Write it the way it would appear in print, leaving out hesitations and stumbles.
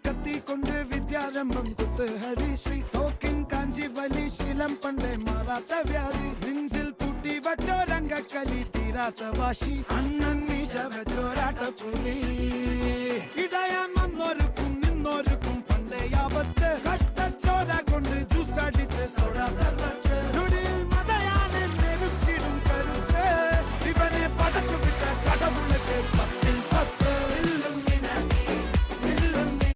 കത്തി കൊണ്ട് വിദ്യാരംഭം കുത്ത് ഹരിശ്രീ തോക്കിൻ കാഞ്ചി വലി ശീലം പണ്ടേ മാറാത്ത വ്യാധി നെഞ്ചിൽ പൂട്ടി വച്ചോരംഗക്കലി തീരാത്ത വാശി അണ്ണൻ മീശ വെച്ചോരാട്ട പുലി ഇടയാൻ